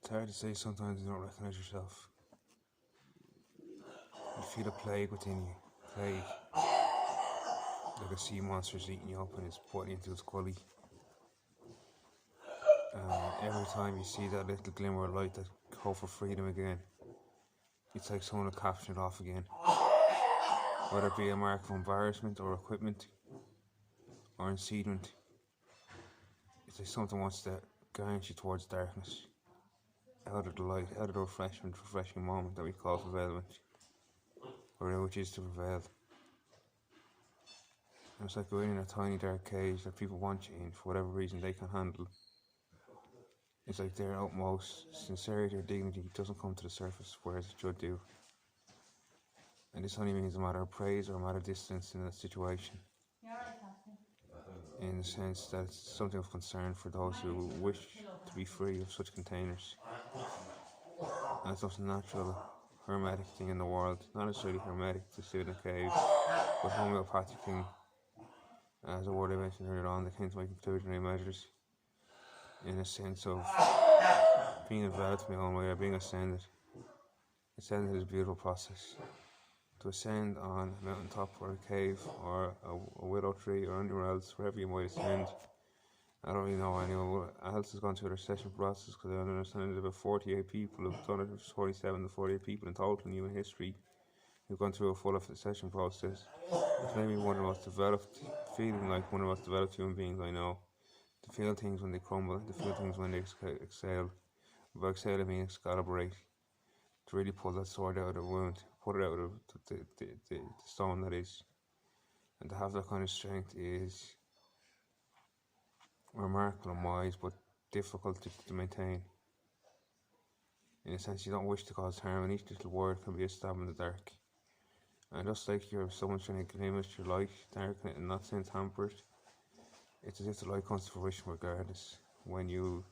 It's hard to say sometimes you don't recognise yourself. You feel a plague within you. Plague. Like a sea monster's eating you up and it's putting you into its gully. Every time you see that little glimmer of light, that hope for freedom again, it's like someone will capture it off again. Whether it be a mark of embarrassment or equipment or incitement, it's like something wants to guide you towards darkness, out of the light, out of the refreshing moment that we call prevailment, or which is to prevail. And it's like going in a tiny dark cage that people want you in for whatever reason they can handle. It's like their utmost sincerity or dignity doesn't come to the surface, whereas it should do. And this only means a matter of praise or a matter of distance in that situation. In the sense that it's something of concern for those who wish to be free of such containers. And it's not a natural, hermetic thing in the world. Not necessarily hermetic to sit in a cave, but homeopathic thing. As a word I mentioned earlier on, that came to my conclusionary measures. In a sense of being enveloped in my own way, or being ascended. Ascended is a beautiful process. To ascend on a mountaintop or a cave or a willow tree or anywhere else, wherever you might ascend. I don't really know anyone else has gone through their session process, because I understand there's about 48 people who've done it. There's 47 to 48 people in total in human history who've gone through a full session process. It's maybe one of the most developed, feeling like one of the most developed human beings I know. To feel things when they crumble, to feel things when they exhale. By exhale I mean excalibrate. To really pull that sword out of the wound, put it out of the stone that is. And to have that kind of strength is remarkable and wise, but difficult to maintain. In a sense, you don't wish to cause harm, and each little word can be a stab in the dark. And just like you're someone trying to limit your life, darken it, and not sense hampered, it's as if the light comes to fruition regardless, when you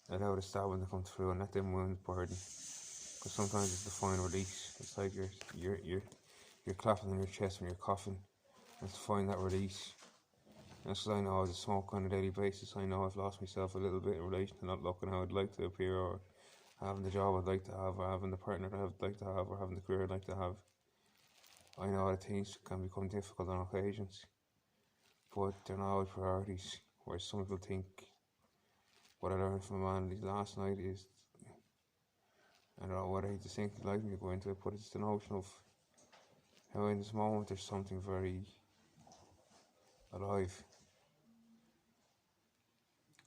allow the stabbing to come through and let them wounds burden. Because sometimes it's the final release. It's like you're clapping on your chest when you're coughing. It's to find that release. And that's because I know as I smoke on a daily basis, I know I've lost myself a little bit in relation to not looking how I'd like to appear, or having the job I'd like to have, or having the partner I'd like to have, or having the career I'd like to have. I know that things can become difficult on occasions, but they're not always priorities. Whereas some people think, what I learned from a man last night is, I don't know what I distinctly like me to go into it, but it's the notion of how in this moment there's something very alive.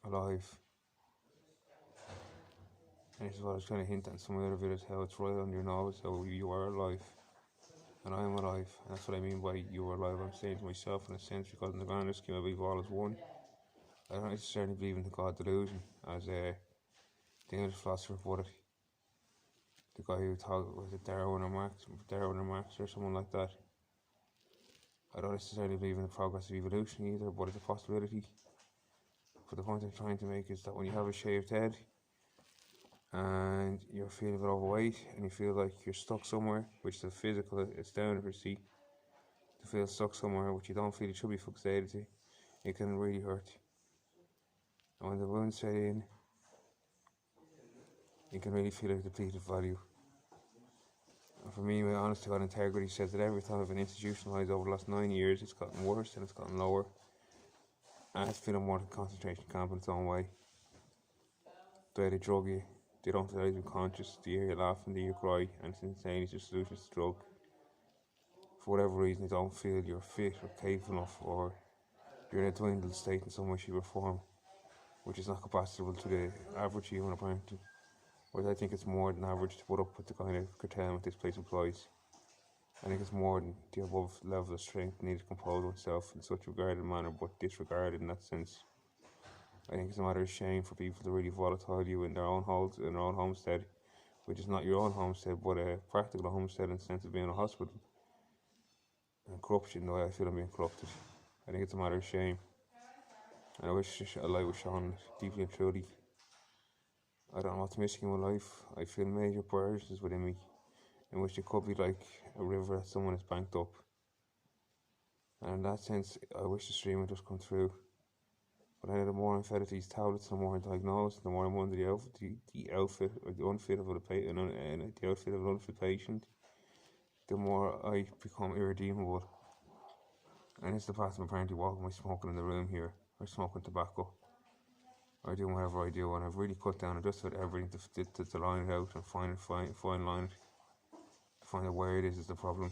And this is what I was trying to hint at in some other videos, how it's right on your nose, how you are alive. And I'm alive. And that's what I mean by you are alive. I'm saying to myself in a sense, because in the grander scheme I believe all is one. I don't necessarily believe in the God delusion, as the English philosopher put it. The guy who thought, was it Darwin or Marx or someone like that. I don't necessarily believe in the progress of evolution either, but it's a possibility. But the point I'm trying to make is that when you have a shaved head and you're feeling a bit overweight and you feel like you're stuck somewhere, which is a physical astounding for see, to feel stuck somewhere which you don't feel you should be fixated to, it can really hurt. And when the wounds set in, you can really feel a depleted value. And for me, my honest to God integrity says that every time I've been institutionalised over the last 9 years, it's gotten worse and it's gotten lower. And it's feeling more like a concentration camp in its own way. The way they drug you, they don't let you be conscious, they hear you laughing, they hear you cry, and it's insane, it's just solution to drug. For whatever reason, they don't feel you're fit or capable enough, or you're in a dwindled state in some way, shape or form, which is not compatible to the average human apparently. Whereas I think it's more than average to put up with the kind of curtailment this place employs. I think it's more than the above level of strength needed to compose oneself in such a regarded manner, but disregarded in that sense. I think it's a matter of shame for people to really volatile you in their own homes, in their own homestead, which is not your own homestead, but a practical homestead in the sense of being a hospital. And corruption, the way I feel I'm being corrupted. I think it's a matter of shame. And I wish a light was shone deeply and truly. I don't know what's missing in my life. I feel major priorities within me, in which it could be like a river that someone has banked up. And in that sense, I wish the stream would just come through. But the more I'm fed with these tablets, the more I'm diagnosed, the more I'm under the outfit or the unfit of the outfit of an unfit patient, the more I become irredeemable. And it's the path I'm apparently walking by smoking in the room here, or smoking tobacco, or doing whatever I do. And I've really cut down on just about everything to line it out and fine line it, to find out where it is the problem.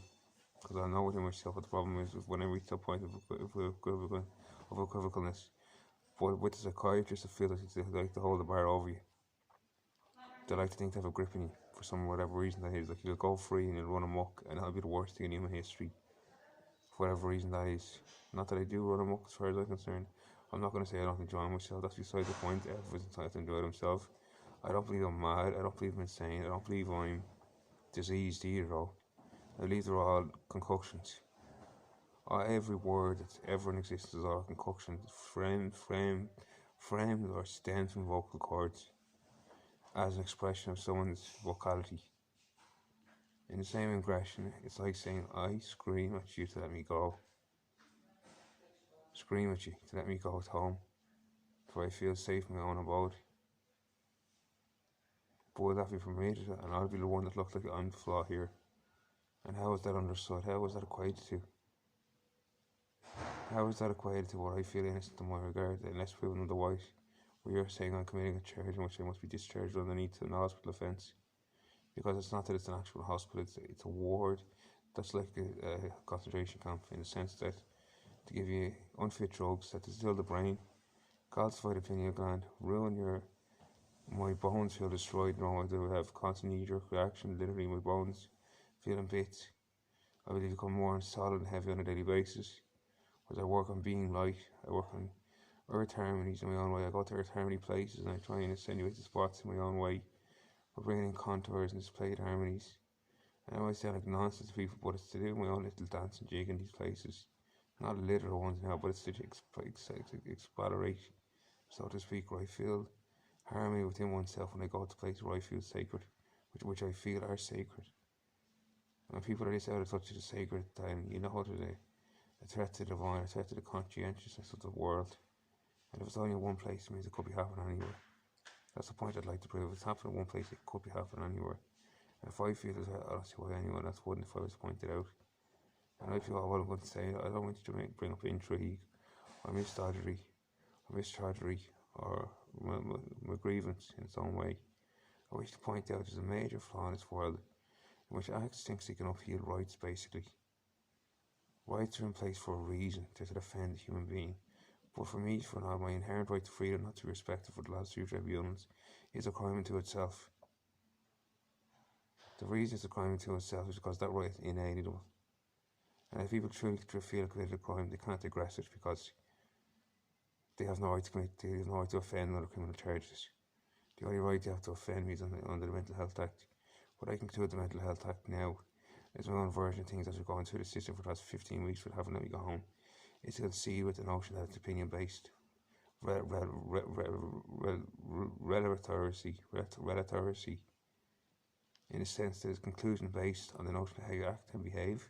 Because I know within myself what the problem is when I reach that point of equivocalness. But with the psychiatrist, I feel like they like to hold the bar over you. They like to think they have a grip on you for some whatever reason that is. Like you'll go free and you'll run amok, and that'll be the worst thing in human history. For whatever reason that is. Not that I do run amok as far as I'm concerned. I'm not going to say I don't enjoy myself. That's beside the point. Everyone's entitled to enjoy themselves. I don't believe I'm mad. I don't believe I'm insane. I don't believe I'm diseased either, though. I believe they're all concoctions. Every word that's ever in existence is all a concoction, framed or stemmed from vocal cords as an expression of someone's vocality. In the same aggression, it's like saying, I scream at you to let me go. Scream at you to let me go at home, for I feel safe in my own abode. But will that be permitted? And I'll be the one that looks like I'm the flaw here. And how is that understood? How is that equated to? How is that equated to what I feel innocent in my regard, unless proven otherwise? Where you're saying I'm committing a charge in which I must be discharged underneath an hospital offence. Because it's not that it's an actual hospital, it's a ward that's like a concentration camp, in the sense that to give you unfit drugs that distill the brain, calcify the pineal gland, my bones feel destroyed. No, I do have constant knee-jerk reaction, literally my bones feeling bits. I will become more solid and heavy on a daily basis. As I work on being light, I work on earth harmonies in my own way. I go to earth harmony places and I try and insinuate the spots in my own way. We're bringing in contours and displayed harmonies. And I might sound like nonsense to people, but it's to do my own little dance and jig in these places. Not literal ones now, but it's to explorate, so to speak, where I feel harmony within oneself when I go to places where I feel sacred, which I feel are sacred. And when people are this out of touch with the sacred, then you know there's a threat to the divine, a threat to the conscientiousness of the world. And if it's only in one place, it means it could be happening anywhere. That's the point I'd like to prove. If it's happening in one place, it could be happening anywhere. And if I feel it, I don't see why anyone else wouldn't if I was pointed out. And I feel what I'm going to say, I don't want to bring up intrigue, or misdodgery, or mischargery, or my grievance in its own way. I wish to point out there's a major flaw in this world in which acts thinks they can upheal rights, basically. Rights are in place for a reason, to defend the human being. But for me, for now, my inherent right to freedom not to be respected for the last few tribunals is a crime unto itself. The reason it's a crime unto itself is because that right is inalienable. And if people truly feel committed a crime, they can't aggress it because they have no right to offend other criminal charges. The only right they have to offend me is under the Mental Health Act. But I can conclude the Mental Health Act now is my own version of things as we're going through the system for the last 15 weeks with having let me go home. It's to see with the notion that it's opinion based. Relatory, in the sense that it's conclusion based on the notion of how you act and behave.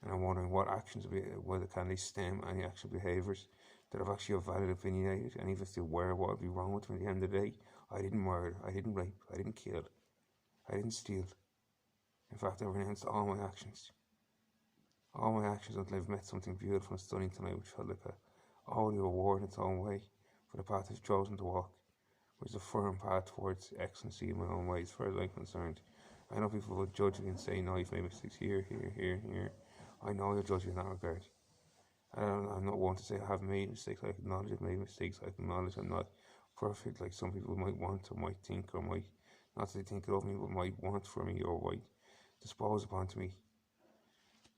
And I'm wondering what actions whether can they stem any actual behaviours that have actually a valid opinionated, and even if they were, what would be wrong with them at the end of the day? I didn't murder, I didn't rape, I didn't kill, I didn't steal. In fact, I renounced all my actions. All my actions until I've met something beautiful and stunning tonight, which felt like a holy reward in its own way for the path I've chosen to walk, which is a firm path towards excellency in my own way as far as I'm concerned. I know people will judge me and say, no, you've made mistakes here. I know you'll judge me in that regard. I'm not one to say I have made mistakes. I acknowledge I've made mistakes. I acknowledge I'm not perfect like some people might want or might think or might, not that they think of me, but might want for me or might dispose upon to me.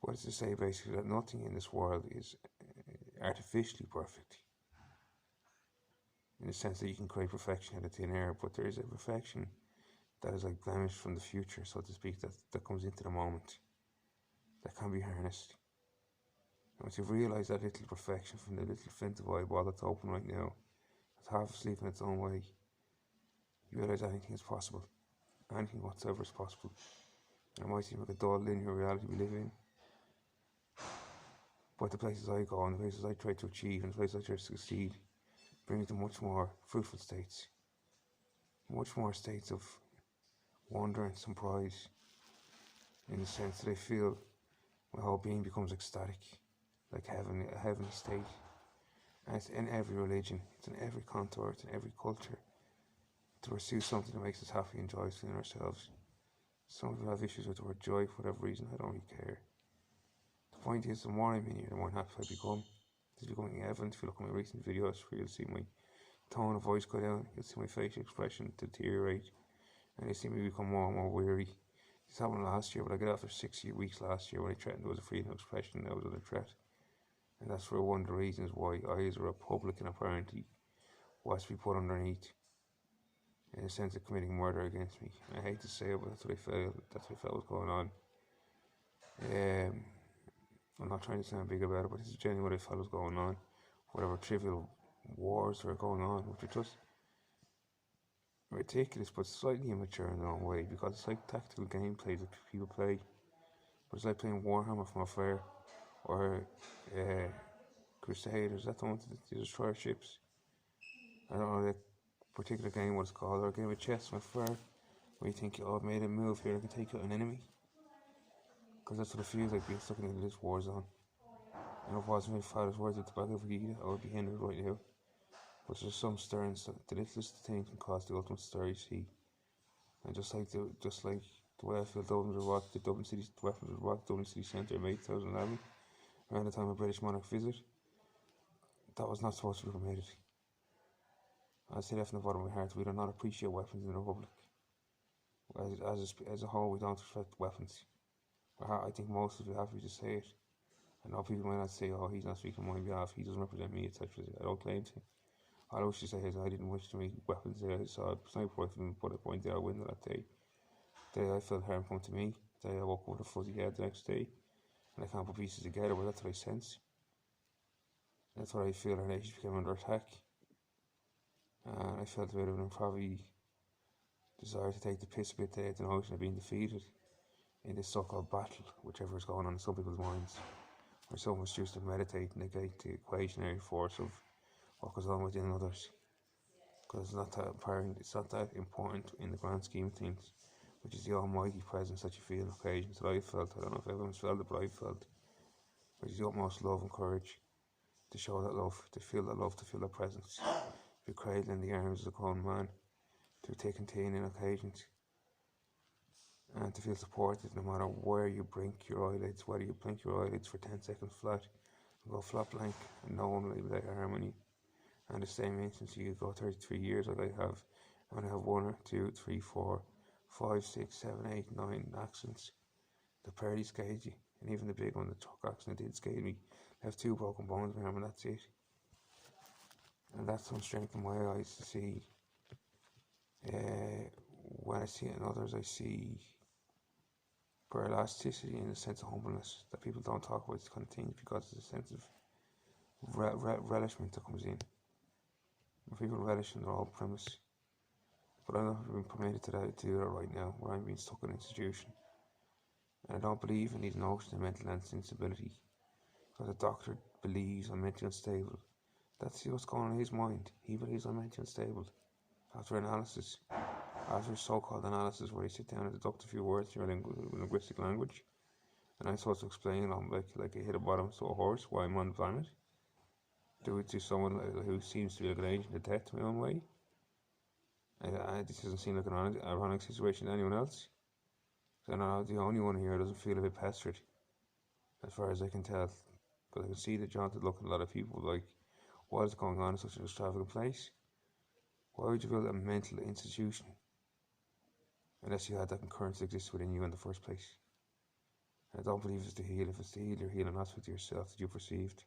But it's to say basically that nothing in this world is artificially perfect. In the sense that you can create perfection out of thin air, but there is a perfection that is like blemish from the future, so to speak, that comes into the moment, that can be harnessed. And once you realise that little perfection from the little flint of eyeball that's open right now, that's half asleep in its own way, you realise anything is possible. Anything whatsoever is possible. And it might seem like a dull linear reality we live in, But the places I go and the places I try to achieve and the places I try to succeed bring me to much more fruitful states, much more states of wonder and surprise, in the sense that I feel my whole being becomes ecstatic, like heaven, a heavenly state. And it's in every religion, it's in every contour, it's in every culture, to pursue something that makes us happy and joyful in ourselves. Some people have issues with the word joy for whatever reason, I don't really care. The point is, the more I'm in here, the more happy I become. It's becoming evident. If you look at my recent videos, you'll see my tone of voice go down, you'll see my facial expression deteriorate, and you'll see me become more and more weary. This happened last year, but I got after 6 weeks last year when I threatened there was a freedom of expression, that was under threat. And that's for one of the reasons why I, as a Republican, apparently was to be put underneath, in a sense of committing murder against me. I hate to say it, but that's what I felt. That's what I felt was going on. I'm not trying to sound big about it, but this is genuinely what I felt was going on. Whatever trivial wars are going on, which are just ridiculous, but slightly immature in their own way, because it's like tactical gameplay that people play. But it's like playing Warhammer from afar, or Crusaders. That's the one to destroy ships. I don't know the particular game what it's called, or a game of chess from afar, where you think, oh, I've made a move here, I can take out an enemy. Because that's what it feels like being stuck in this war zone. And if it wasn't my father's words at the back of Vegeta, I would be hindered right now. But there's some stirring, the littlest thing can cause the ultimate stir, you see. And just like the way I feel Dublin was rocked, the weapons was rocked, Dublin City Centre in May 2011, around the time of British monarch visit, that was not supposed to be permitted. I say that from the bottom of my heart, we do not appreciate weapons in the Republic. As a whole, we don't respect weapons. I think most of you have to say it. I know people might not say, oh, he's not speaking on my behalf, he doesn't represent me, etc. I don't claim to. All I wish to say is I didn't wish to make weapons there. I saw a sniper rifle and put a point out a window that day. The day I felt harm come to me, the day I woke up with a fuzzy head the next day, and I can't put pieces together, but that's what I sense. That's what I feel our nation became under attack. And I felt a bit of an probably desire to take the piss a bit today at the notion of being defeated in this so-called battle, whichever is going on in some people's minds, where someone's used to meditate and negate the equationary force of what goes on within others. Because it's not that apparent, it's not that important in the grand scheme of things, which is the almighty presence that you feel on occasions that I felt. I don't know if everyone's felt it, but I felt, which is the utmost love and courage to show that love, to feel that presence, to be cradled in the arms of a grown man, to take and teen in occasions, and to feel supported no matter where you blink your eyelids, whether you blink your eyelids for 10 seconds flat and go flat blank and no one will lay harm on you. And the same instance, you could go 33 years like I have, and I have 1 or 2, 3, 4, 5, 6, 7, 8, 9 accidents that barely scathed you, and even the big one, the truck accident, did scathe me. I have 2 broken bones in my arm, and that's it. And that's some strength in my eyes to see. When I see it in others, I see elasticity and a sense of humbleness that people don't talk about these kind of things, because there's a sense of relishment that comes in. People relish in their own premise. But I'm not being permitted to do that right now, where I'm being stuck in an institution. And I don't believe in these notions of mental instability, because a doctor believes I'm mentally unstable. That's what's going on in his mind. He believes I'm mentally unstable. After analysis, after so-called analysis, where you sit down and deduct a few words in your linguistic language, and I'm supposed to explain them like I hit a bottom to a horse why I'm on the planet. Do it to someone who seems to be like an agent of death my own way. This doesn't seem like an ironic situation to anyone else. I'm not the only one here who doesn't feel a bit pestered, as far as I can tell. Because I can see the jaunted look in a lot of people, like, what is going on in such an extravagant place? Why would you build a mental institution unless you had that concurrence that exists within you in the first place? And I don't believe it's to heal. If it's to heal, you're healing aspect of yourself that you perceived.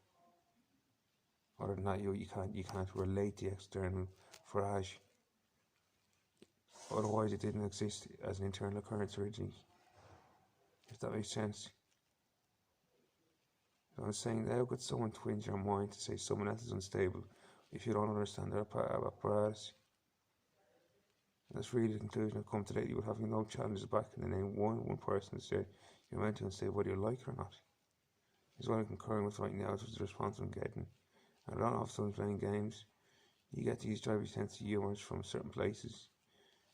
Other than that, you can't relate the external farage. Otherwise, it didn't exist as an internal occurrence originally. If that makes sense. So I'm saying, how could someone twinge your mind to say someone else is unstable if you don't understand their apparatus? And that's really the conclusion I've come to lately, with having no challenges back in the name one person to say you're mentally unstable, whether you like it or not. is what I'm concurring with right now, which is the response I'm getting. And I don't know if someone's playing games. You get these driving sense of humours from certain places,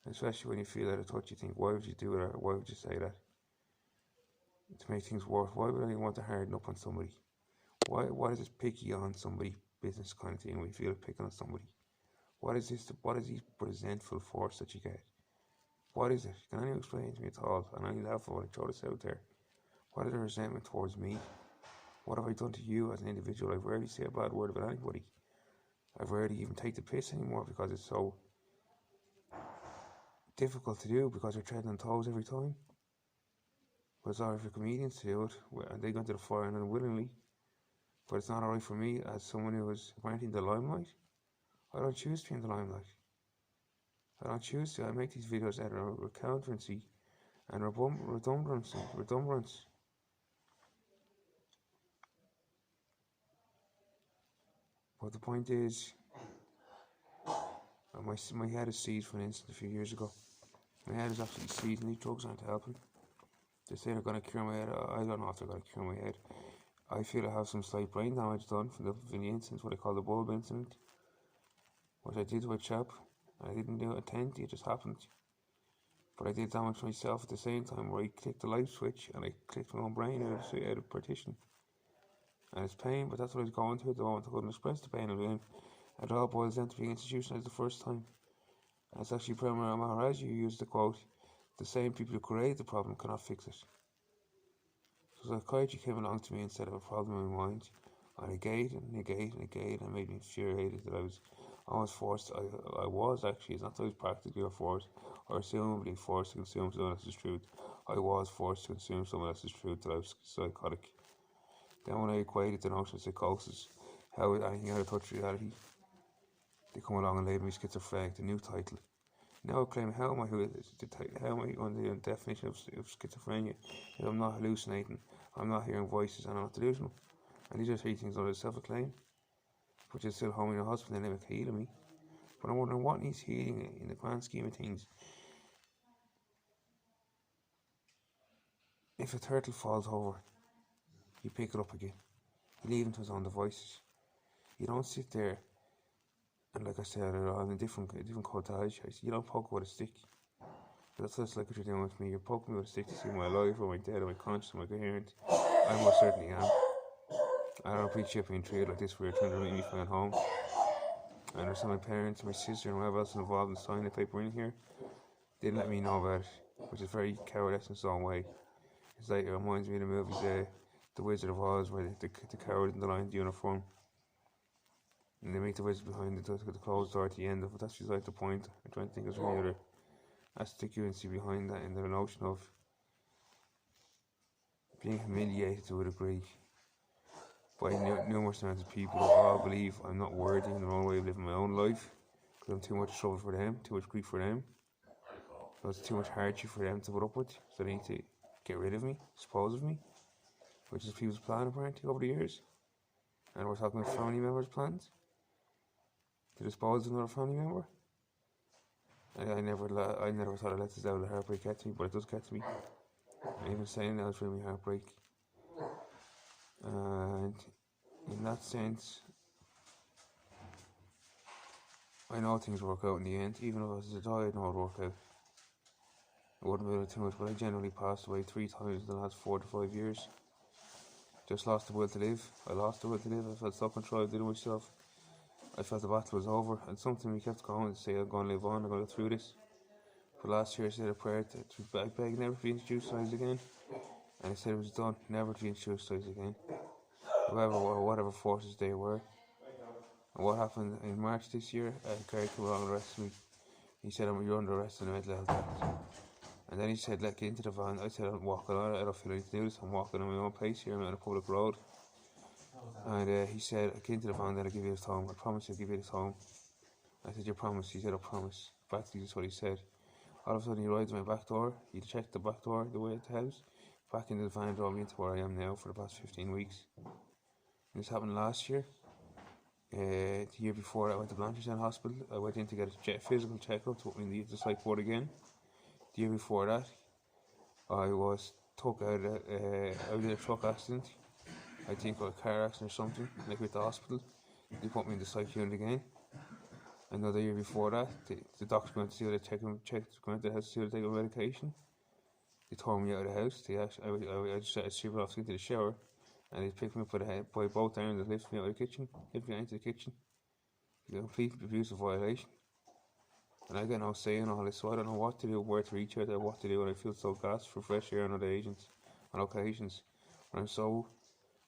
and especially when you feel out of touch, you think, why would you do that? Why would you say that? To make things worse, why would anyone want to harden up on somebody? Why is this picky on somebody business kind of thing when you feel like picking on somebody? What is this? What is this resentful force that you get? What is it? Can anyone explain to me at all? And I laugh when I throw this out there. What is the resentment towards me? What have I done to you as an individual? I rarely say a bad word about anybody. I rarely even take the piss anymore because it's so difficult to do because you're treading on toes every time. But it's alright for comedians to do it, and they go into the fire and unwillingly. But it's not alright for me as someone who is apparently in the limelight. I don't choose to be in the limelight. I don't choose to. I make these videos that are recountancy and redundance. But the point is, my head is seized for an instant a few years ago. My head is absolutely seized, and these drugs aren't helping. They say they're going to cure my head. I don't know if they're going to cure my head. I feel I have some slight brain damage done from the incident, what I call the bulb incident, which I did to a chap. I didn't do it intentionally, it just happened. But I did damage myself at the same time, where I clicked the light switch and I clicked my own brain out of partition. And it's pain, but that's what I was going through at the moment. I couldn't express the pain I was in. It all boils down to being institutionalized the first time. And it's actually Premier Maharaj who used the quote, "The same people who create the problem cannot fix it." So psychiatry came along to me instead of a problem in my mind. I negated and made me infuriated that I was forced. I was actually, it's not that I was practically or forced or assumably forced to consume someone else's truth. I was forced to consume someone else's truth that I was psychotic. Then when I equated the notion of psychosis, how anything out of touch reality, they come along and label me schizophrenic, the new title. Now I claim, how am I on the definition of schizophrenia if I'm not hallucinating, I'm not hearing voices, and I'm not delusional? And these are three things under self-acclaim, which is still homing a hospital and never healing me. But I'm wondering what needs healing in the grand scheme of things. If a turtle falls over, you pick it up again. You leave him to his own devices. You don't sit there and, like I said, on a different cottage, you don't poke with a stick. That's just like what you're doing with me. You're poking me with a stick to see my life, or my dead, or my conscious, or my coherent. I most certainly am. I don't appreciate being treated like this, where you're trying to make me find home. I understand my parents, my sister, and whoever else involved in signing the paper in here didn't let me know about it, which is very cowardice in its own way. It's like, it reminds me of the movie The Wizard of Oz, where the coward in the lion's uniform, and they make the wizard behind the closed door at the end of it. That's just like the point. I'm trying to think of any other asticuity behind that, in the notion of being humiliated to a degree by numerous amounts of people who all believe I'm not worthy in their own way of living my own life, because I'm too much trouble for them, too much grief for them, because it's too much hardship for them to put up with, so they need to get rid of me, dispose of me, which is people's plan apparently over the years. And we're talking about family members' plans to dispose of another family member. I never thought I'd let this level of heartbreak get to me, but it does get to me. And even saying that was really heartbreak. And in that sense, I know things work out in the end. Even if I was to die, I know it would work out. I wouldn't be able to too much, but I generally passed away 3 times in the last 4 to 5 years. Just lost the will to live. I lost the will to live. I felt so controlled in myself. I felt the battle was over, and something we kept going to say, I'm going to live on, I'm going to go through this. But last year I said a prayer to beg never to be institutionalized again, and I said it was done, never to be institutionalized again, whatever forces they were. And what happened in March this year, Gary came along and arrested me. He said, you're under arrest in a mental health act. And then he said, get into the van. I said, I'm walking on, I don't feel like to do this, I'm walking on my own pace here, I'm on a public road. And he said, get into the van, then I'll give you this home. I promise I'll give you this home. I said, you promise? He said, I promise. Practically just what he said. All of a sudden he rides my back door, he checked the back door, the way to the house, back into the van and drove me into where I am now for the past 15 weeks. And this happened last year. The year before I went to Blanchardstown Hospital, I went in to get a physical checkup to put me in the psych ward again. The year before that, I was took out of a truck accident I think of a car accident or something, like with the hospital, they put me in the psych unit again. Another year before that, the doctor went to see whether went to the house to see whether I take a medication. They tore me out of the house. I just had to sleep off into the shower, and they picked me up by both arms and lifted me out of the kitchen, hit me into the kitchen. It's a complete abuse of violation. And I got no say in all this, so I don't know what to do, where to reach out, or what to do, and I feel so gassed for fresh air on occasions, when I'm so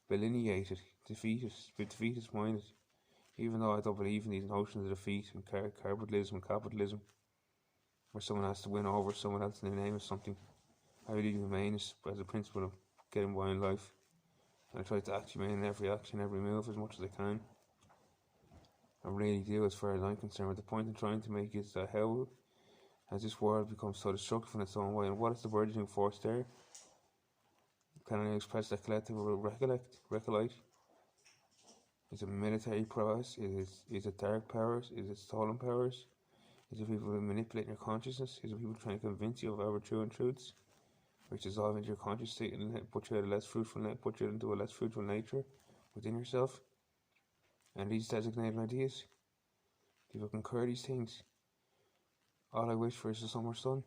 delineated, defeatist minded, even though I don't believe in these notions of defeat and capitalism, where someone has to win over someone else in the name of something. I really remain as a principle of getting by in life, and I try to act humane in every action, every move as much as I can. I really do, as far as I'm concerned. But the point I'm trying to make is that how has this world become so destructive in its own way, and what is the burgeoning force there? Can I express that collective recollect? Is it military prowess? Is it dark powers? Is it stolen powers? Is it people manipulating your consciousness? Is it people trying to convince you of our true truths, which dissolve into your conscious state and put you into a less fruitful nature within yourself? And these designated ideas, do you concur these things? All I wish for is a summer sun,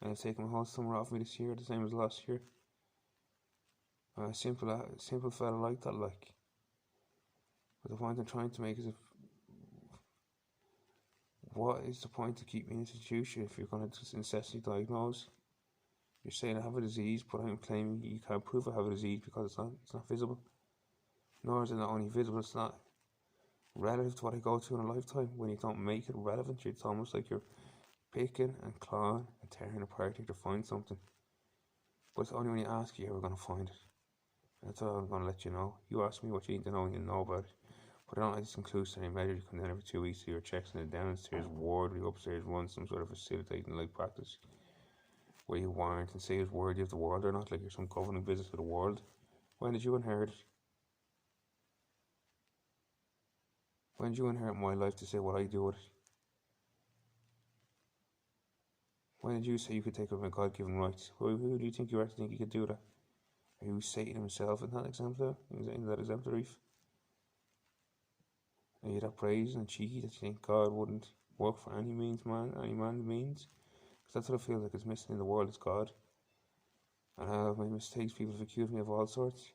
and I've taken the whole summer off me this year, the same as last year. A simple fella like that, like. But the point I'm trying to make is, what is the point to keep me in an institution if you're going to just necessarily diagnose? You're saying I have a disease, but I'm claiming you can't prove I have a disease because it's not visible. Nor is it not only visible, it's not relative to what I go through in a lifetime. When you don't make it relevant, it's almost like you're picking and clawing and tearing apart to find something. But it's only when you ask you're ever going to find it. And that's all I'm going to let you know. You ask me what you need to know and you know about it. But I don't like this inclusionary measure. You come down every 2 weeks to your checks in the downstairs ward, or the upstairs run some sort of facilitating like practice where you warrant and say it's worthy of the world or not, like you're some governing business of the world. When did you inherit it? When did you inherit my life to say what I do with it? When did you say you could take up my God-given rights? Who do you think you are to think you could do that? Are you Satan himself in that exemplary? Are you that brazen and cheeky that you think God wouldn't work for any man means? Because that's what I feel like is missing in the world, is God. And I have my mistakes, people have accused me of all sorts.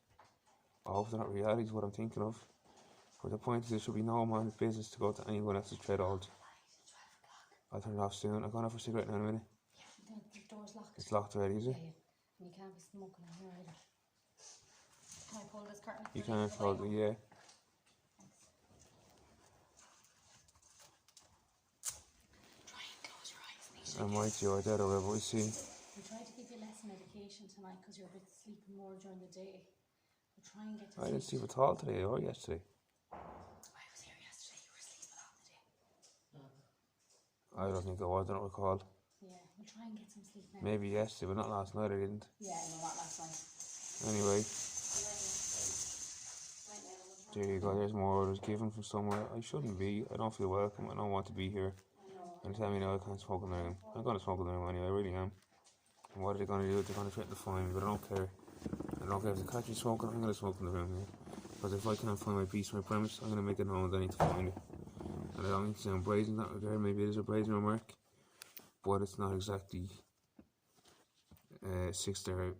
I hope they're not realities what I'm thinking of. But the point is, there should be no man's business to go to anyone else's treadhold. I'll turn it off soon. I'm going off for a cigarette now in a minute. Yeah, the door's locked. It's locked already, is it? Yeah. And you can't be smoking in here either. Can I pull this curtain? You can't hold it, yeah. Try and close your eyes, I Misha. might do, I doubt I will, but we'll see. We tried to give you less medication tonight because you're a bit sleeping more during the day. We'll try and get to I didn't sleep at all today or yesterday. I was here yesterday, you were sleeping all the day. I don't think I was, I don't recall. Yeah, we'll try and get some sleep now. Maybe yesterday, but not last night, I didn't. Yeah, no, not last night. Anyway, there you go, there's more orders given from somewhere. I shouldn't be, I don't feel welcome, I don't want to be here. And tell me now I can't smoke in the room. I'm going to smoke in the room anyway, I really am. And what are they going to do? They're going to threaten to fine me, but I don't care. I don't care if they catch me smoking, I'm going to smoke in the room here. Because if I can't find my peace, my premise, I'm going to make it known that I need to find it. And I don't mean to sound brazen in that regard, maybe it is a brazen remark, but it's not exactly 6-star,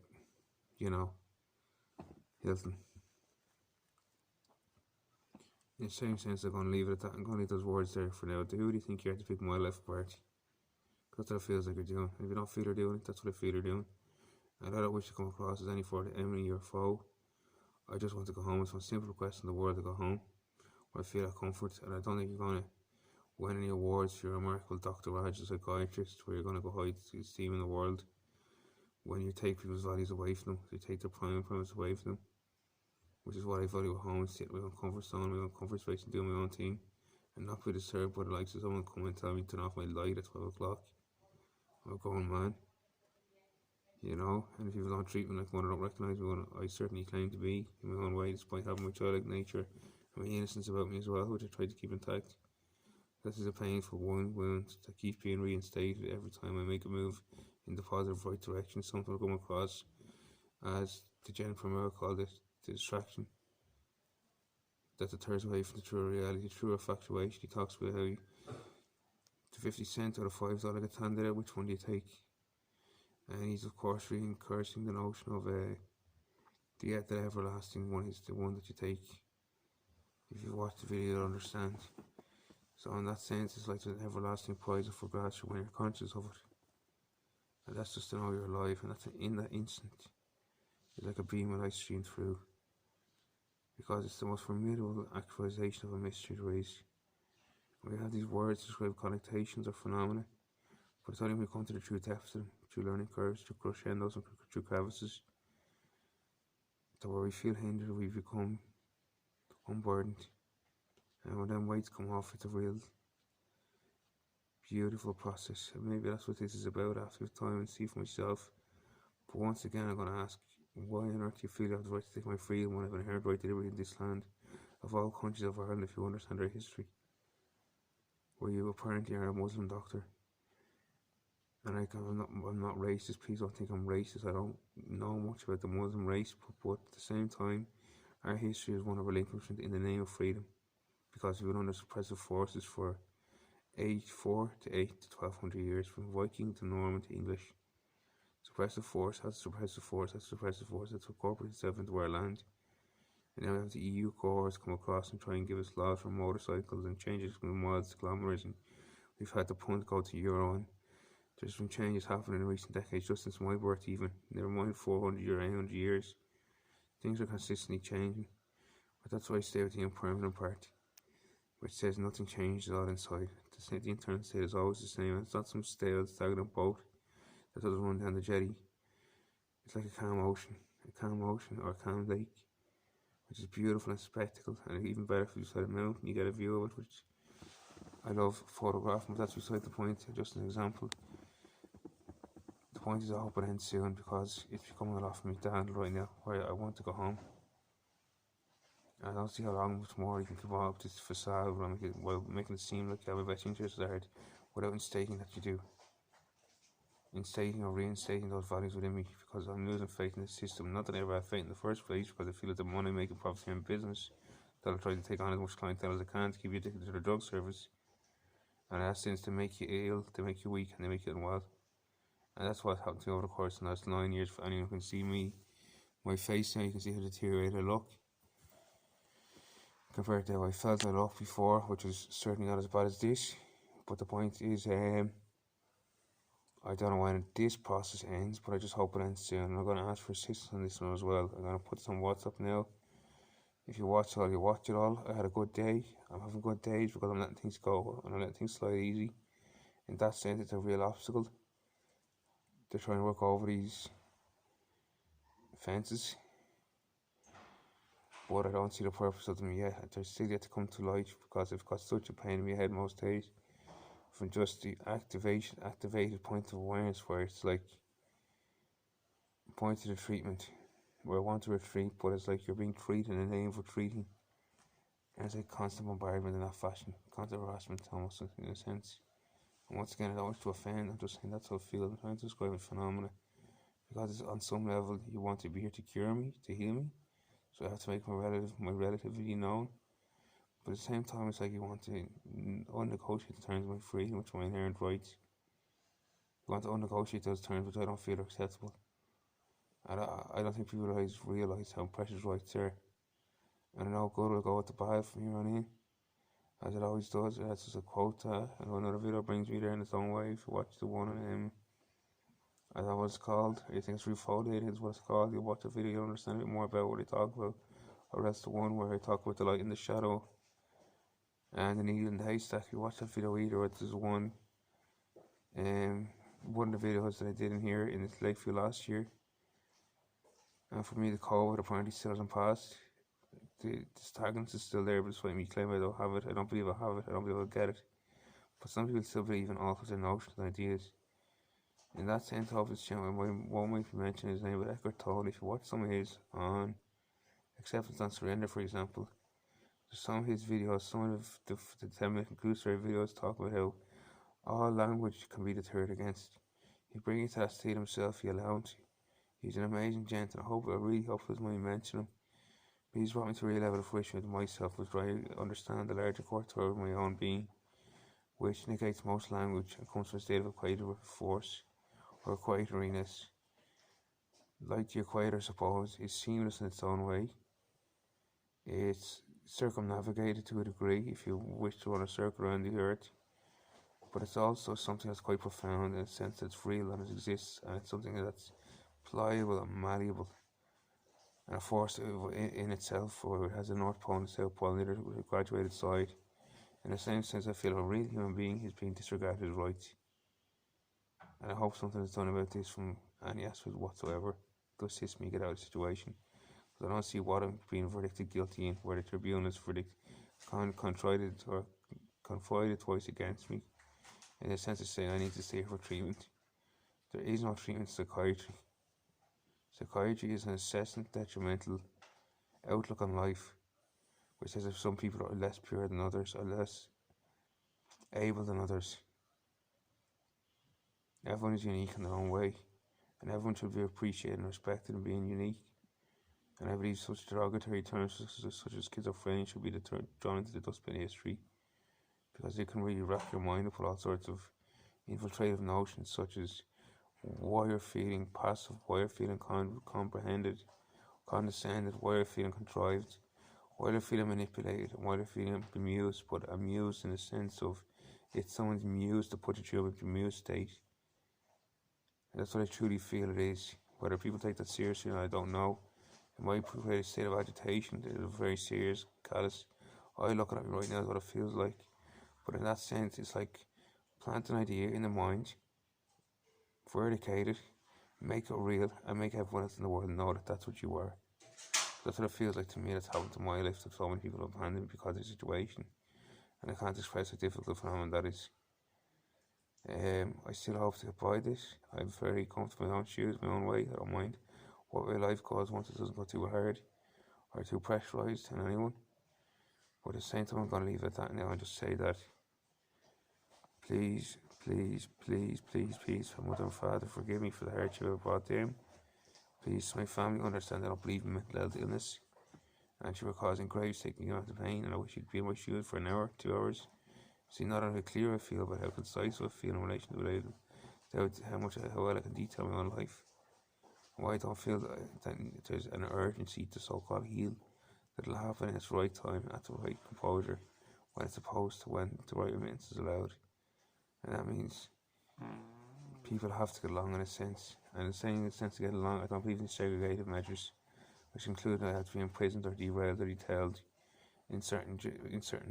Hilton. In the same sense, I'm going to leave it at that. I'm going to leave those words there for now. Who do you think you are to pick my left part? Because that's what it feels like you're doing. And if you don't feel you're doing it, that's what I feel you're doing. And I don't wish to come across as any sort of enemy or foe. I just want to go home. It's my simple request in the world to go home, where I feel that comfort. And I don't think you're going to win any awards for your remarkable Dr. Raj, a psychiatrist, where you're going to go hide esteem in the world when you take people's values away from them, you take their prime premise away from them, which is what I value at home, sit in my own comfort zone, my own comfort space, and do my own thing, and not be disturbed by the likes of someone come and tell me to turn off my light at 12 o'clock. I'm a grown man, and if people don't treat me like one, I don't recognise me, I certainly claim to be in my own way, despite having my childlike nature and my innocence about me as well, which I try to keep intact. This is a painful wound that keeps being reinstated every time I make a move in the positive right direction. Something will come across as the Jennifer Moore called it, the distraction that deters away from the true reality, the true infatuation. He talks about how the 50 cent or the $5 gets handed out, which one do you take? And he's of course really encouraging the notion of the everlasting one is the one that you take. If you watch the video, you'll understand. So in that sense, it's like an everlasting prize for gratitude when you're conscious of it. And that's just to know you're alive, and that's in that instant. It's like a beam of light stream through. Because it's the most formidable actualization of a mystery to raise. We have these words to describe connotations or phenomena, but it's only when we come to the true depth of them, through learning curves, through crescendos and through crevices, that where we feel hindered, we become unburdened. And when them weights come off, it's a real beautiful process. And maybe that's what this is about after time and see for myself. But once again, I'm going to ask, why on earth do you feel you have the right to take my freedom when I have an inherent right to liberty in this land of all countries of Ireland if you understand our history? Where you apparently are a Muslim doctor. And I'm not racist, please don't think I'm racist. I don't know much about the Muslim race, but at the same time, our history is one of relinquishment in the name of freedom. Because we've been under suppressive forces for 4 to 8 to 1200 years, from Viking to Norman to English. Suppressive force, that's suppressive force, that's suppressive force, that's incorporated itself into our land. And now we have the EU cohorts come across and try and give us laws for motorcycles and changes from miles to kilometres, and we've had the punt go to Euro, and there's been changes happening in recent decades, just since my birth even, never mind 400 or 800 years. Things are consistently changing, but that's why I stay with the impermanent part, which says nothing changes, all inside. The internal state is always the same, and it's not some stale, stagnant boat that doesn't run down the jetty. It's like a calm ocean or a calm lake, which is beautiful and spectacle, and even better if you beside a mountain, you get a view of it, which I love photographing, but that's beside the point. Just an example. The point is I hope it ends soon, because it's becoming a lot for me to handle right now, where I want to go home. I don't see how long much more you can keep up this facade while making it seem like you have a vested interest at heart, without instating that you do. Instating or reinstating those values within me, because I'm losing faith in the system. Not that I ever had faith in the first place, because I feel that the money making profits in business, that I'll try to take on as much clientele as I can to keep you addicted to the drug service. And that sense to make you ill, to make you weak, and to make you unwell. And that's what happened to me over the course of the last 9 years. For anyone who can see me, my face now, you can see how deteriorated I look compared to how I felt I looked before, which was certainly not as bad as this. But the point is, I don't know when this process ends, but I just hope it ends soon. And I'm going to ask for assistance on this one as well. I'm going to put this on WhatsApp now. If you watch it all, you watch it all. I had a good day. I'm having good days because I'm letting things go and I'm letting things slide easy. In that sense, it's a real obstacle to try and work over these fences. But I don't see the purpose of them yet. They're still yet to come to light, because I've got such a pain in my head most days from just the activated point of awareness, where it's like point to the treatment, where I want to retreat, but it's like you're being treated in the name of retreating. And it's like constant bombardment in that fashion, constant harassment almost in a sense. And once again, I don't wish to offend, I'm just saying that's how I feel. I'm trying to describe a phenomena, because it's on some level you want to be here to cure me, to heal me, so I have to make my relativity known. But at the same time, it's like you want to unnegotiate the terms of my freedom, which are my inherent rights. You want to unnegotiate those terms, which I don't feel are acceptable. I don't think people realise how precious rights are. And I know good will go with the bad from here on in, as it always does. That's just a quote. And another video brings me there in its own way. If you watch the one, I don't know what it's called. I think it's Refolded is what it's called. You watch the video, you'll understand a bit more about what I talk about. Or that's the one where I talk about the light and the shadow and the needle in the haystack. You watch that video either. It's just one of the videos that I did in here in this Lakeview last year. And for me, the COVID apparently still hasn't passed. The stagnance is still there, but despite me claiming I don't have it, I don't believe I have it, I don't believe I'll get it. But some people still believe in all sorts of notions and ideas. In that sense, I hope this channel won't make me mention his name, but Eckhart Tolle, if you watch some of his on Acceptance and Surrender, for example, some of his videos, some of the 10-minute conclusory videos talk about how all language can be deterred against. He brings you to that state himself, he allows him to. He's an amazing gent, and I really hope there's money mention him. These brought me to a real level of fruition with myself, was try to understand the larger contour of my own being, which negates most language and comes from a state of a quieter force, or quieteriness. Like the equator, I suppose, is seamless in its own way. It's circumnavigated to a degree if you wish to run a circle around the earth, but it's also something that's quite profound in the sense that it's real and it exists, and it's something that's pliable and malleable, and a force in itself, where it has a North Pole and a South Pole on either graduated side. In the same sense, I feel a real human being is being disregarded his rights, and I hope something is done about this from any aspect whatsoever to assist me get out of the situation. Because I don't see what I'm being verdicted guilty in, where the tribunal is confided twice against me, in the sense of saying I need to stay here for treatment. There is no treatment in psychiatry. Psychiatry is an incessant, detrimental outlook on life, which says if some people are less pure than others, or less able than others. Everyone is unique in their own way, and everyone should be appreciated and respected in being unique. And I believe such derogatory terms such as schizophrenia should be drawn into the dustbin of history, because they can really wrap your mind up with all sorts of infiltrative notions such as why you're feeling passive, why you're feeling comprehended, condescended, why you're feeling contrived, why you're feeling manipulated, and why you're feeling bemused, but amused in the sense of it's someone's muse to put you through a bemused state. And that's what I truly feel it is. Whether people take that seriously, I don't know. It might create a state of agitation. It's a very serious, callous. I looking at me right now is what it feels like. But in that sense, it's like plant an idea in the mind, verdicate it, make it real, and make everyone else in the world know that that's what you are. That's what it feels like to me. That's happened to my life, that so many people have abandoned me because of the situation. And I can't express how difficult phenomenon that is. I still hope to get by this. I'm very comfortable in my own shoes, my own way. I don't mind what way life goes once it doesn't go too hard or too pressurised on anyone. But at the same time, I'm going to leave it at that now and just say that please, please, please, please, please, for Mother and Father, forgive me for the hardship I brought them. Please, my family understand I don't believe in mental health illness, and you were causing grave sickness and the pain, and I wish you could be in my shoes for an hour, 2 hours. See not only how clear I feel, but how concise I feel in relation to it, how well I can detail my own life. Why I don't feel that there's an urgency to so-called heal, that it'll happen in its right time, at the right composure, when it's supposed to, when the right remittance is allowed. And that means people have to get along in a sense. And in saying in a sense to get along, I don't believe in segregative measures, which include I have to be imprisoned or derailed or detailed in certain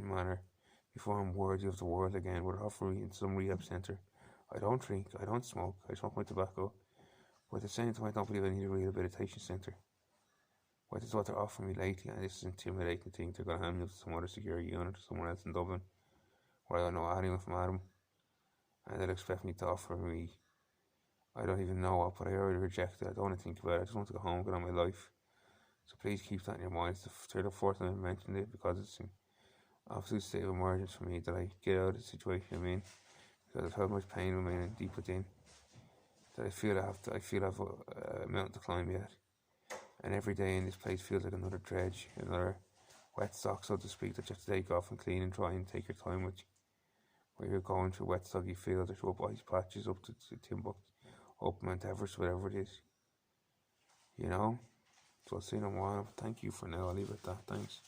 manner before I'm worthy of the world again, would offer me in some rehab centre. I don't drink, I don't smoke, I smoke my tobacco, but at the same time I don't believe I need a rehabilitation centre. What is what they're offering me lately, and this is intimidating thing. They're going to hand me to some other security unit or somewhere else in Dublin, where I don't know anyone from Adam, and they'll expect me to offer me, I don't even know what, but I already rejected it. I don't want to think about it. I just want to go home, get on my life. So please keep that in your mind. It's the third or fourth time I mentioned it, because it's an absolute state of emergency for me that I get out of the situation I'm in, because I've had much pain remaining deep within, that I feel I have a mountain to climb yet. And every day in this place feels like another dredge, another wet sock, so to speak, that you have to take off and clean and dry and take your time with you. Where you're going through wet, soggy fields or up ice patches up to Timbuktu, up Mount Everest, whatever it is. You know? So I'll say no more. Thank you for now. I'll leave it at that. Thanks.